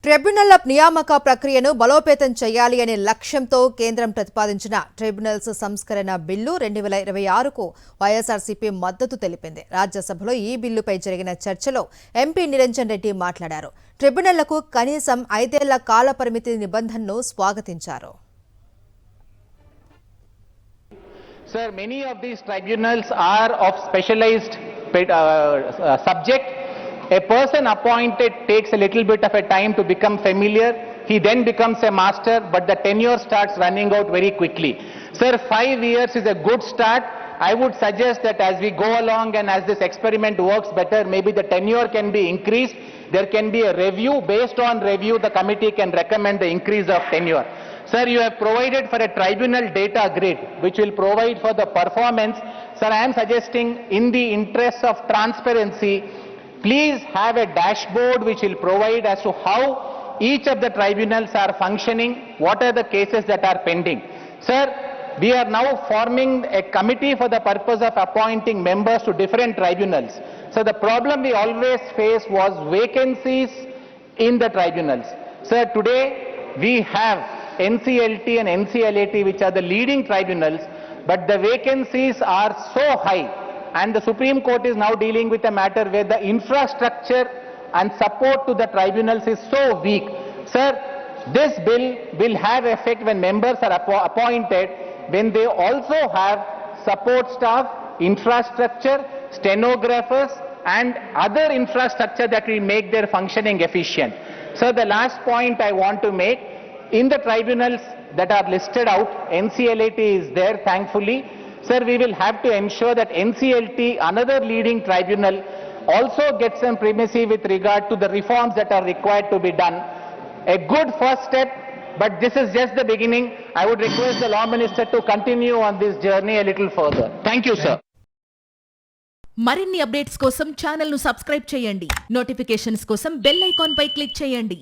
Tribunal నియామక ప్రక్రియను బలోపేతం చేయాలి అనే లక్ష్యంతో కేంద్రం ప్రతిపాదించిన ట్రిబ్యునల్స్ సంస్కరణ బిల్లు 2026కు వైఎస్ఆర్సీపీ మద్దతు తెలిపింది. రాజ్యసభలో ఈ బిల్లుపై జరిగిన చర్చలో ఎంపీ నిరంజన్ రెడ్డి మాట్లాడారు. ట్రిబ్యునల్లకు కనీసం 5 ఏళ్ల కాల పరిమితి నిబంధనను స్వాగతించారు. Sir, many of these tribunals are of specialized subject. A person appointed takes a little bit of a time to become familiar. He then becomes a master, but the tenure starts running out very quickly. Sir, 5 years is a good start. I would suggest that as we go along and as this experiment works better, maybe the tenure can be increased. There can be a review. Based on review, the committee can recommend the increase of tenure. Sir, you have provided for a tribunal data grid, which will provide for the performance. Sir, I am suggesting in the interest of transparency, please have a dashboard which will provide as to how each of the tribunals are functioning, what are the cases that are pending. Sir, we are now forming a committee for the purpose of appointing members to different tribunals. So the problem we always face was vacancies in the tribunals. Sir, today we have NCLT and NCLAT, which are the leading tribunals, but the vacancies are so high. And the Supreme Court is now dealing with a matter where the infrastructure and support to the tribunals is so weak. Sir, this bill will have effect when members are appointed, when they also have support staff, infrastructure, stenographers, and other infrastructure that will make their functioning efficient. Sir, the last point I want to make, in the tribunals that are listed out, NCLAT is there, thankfully. Sir, we will have to ensure that NCLT, another leading tribunal, also gets some primacy with regard to the reforms that are required to be done. A good first step, but this is just the beginning. I would request the Law Minister to continue on this journey a little further. Thank you, sir. మరిన్ని updates కోసం channel ను subscribe చేయండి. Notifications కోసం bell icon పై click చేయండి.